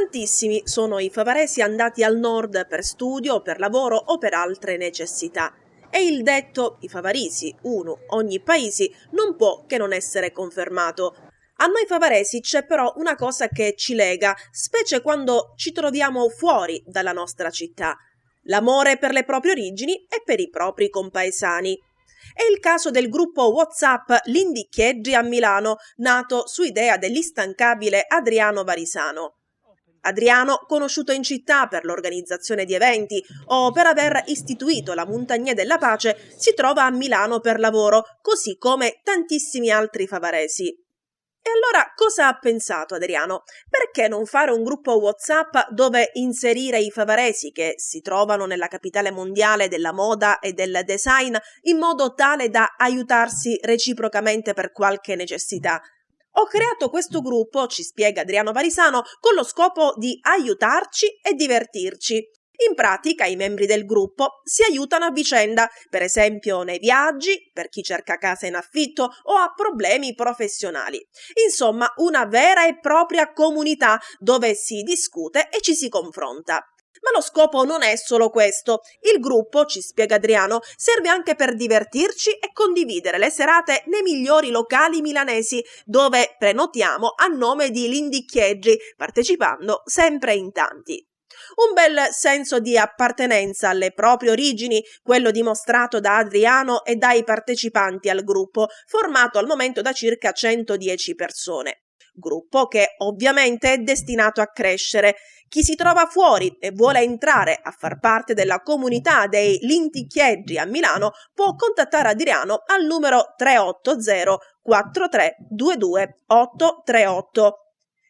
Tantissimi sono i favaresi andati al nord per studio, per lavoro o per altre necessità. E il detto "i favarisi, uno, ogni paesi" non può che non essere confermato. A noi favaresi c'è però una cosa che ci lega, specie quando ci troviamo fuori dalla nostra città: l'amore per le proprie origini e per i propri compaesani. È il caso del gruppo WhatsApp L'Indicchieggi a Milano, nato su idea dell'instancabile Adriano Varisano. Adriano, conosciuto in città per l'organizzazione di eventi o per aver istituito la Montagna della Pace, si trova a Milano per lavoro, così come tantissimi altri favaresi. E allora cosa ha pensato Adriano? Perché non fare un gruppo WhatsApp dove inserire i favaresi che si trovano nella capitale mondiale della moda e del design in modo tale da aiutarsi reciprocamente per qualche necessità? Ho creato questo gruppo, ci spiega Adriano Varisano, con lo scopo di aiutarci e divertirci. In pratica i membri del gruppo si aiutano a vicenda, per esempio nei viaggi, per chi cerca casa in affitto o ha problemi professionali. Insomma, una vera e propria comunità dove si discute e ci si confronta. Ma lo scopo non è solo questo. Il gruppo, ci spiega Adriano, serve anche per divertirci e condividere le serate nei migliori locali milanesi, dove prenotiamo a nome di L'Indicchieggi, partecipando sempre in tanti. Un bel senso di appartenenza alle proprie origini, quello dimostrato da Adriano e dai partecipanti al gruppo, formato al momento da circa 110 persone. Gruppo che ovviamente è destinato a crescere. Chi si trova fuori e vuole entrare a far parte della comunità dei Linticchieggi a Milano può contattare Adriano al numero 380 4322 838.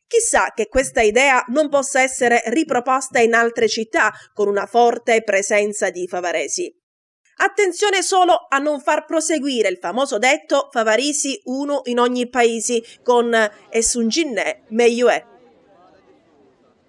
Chissà che questa idea non possa essere riproposta in altre città con una forte presenza di favaresi. Attenzione solo a non far proseguire il famoso detto "favarisi uno in ogni paesi" con "e sun ginnè meglio è".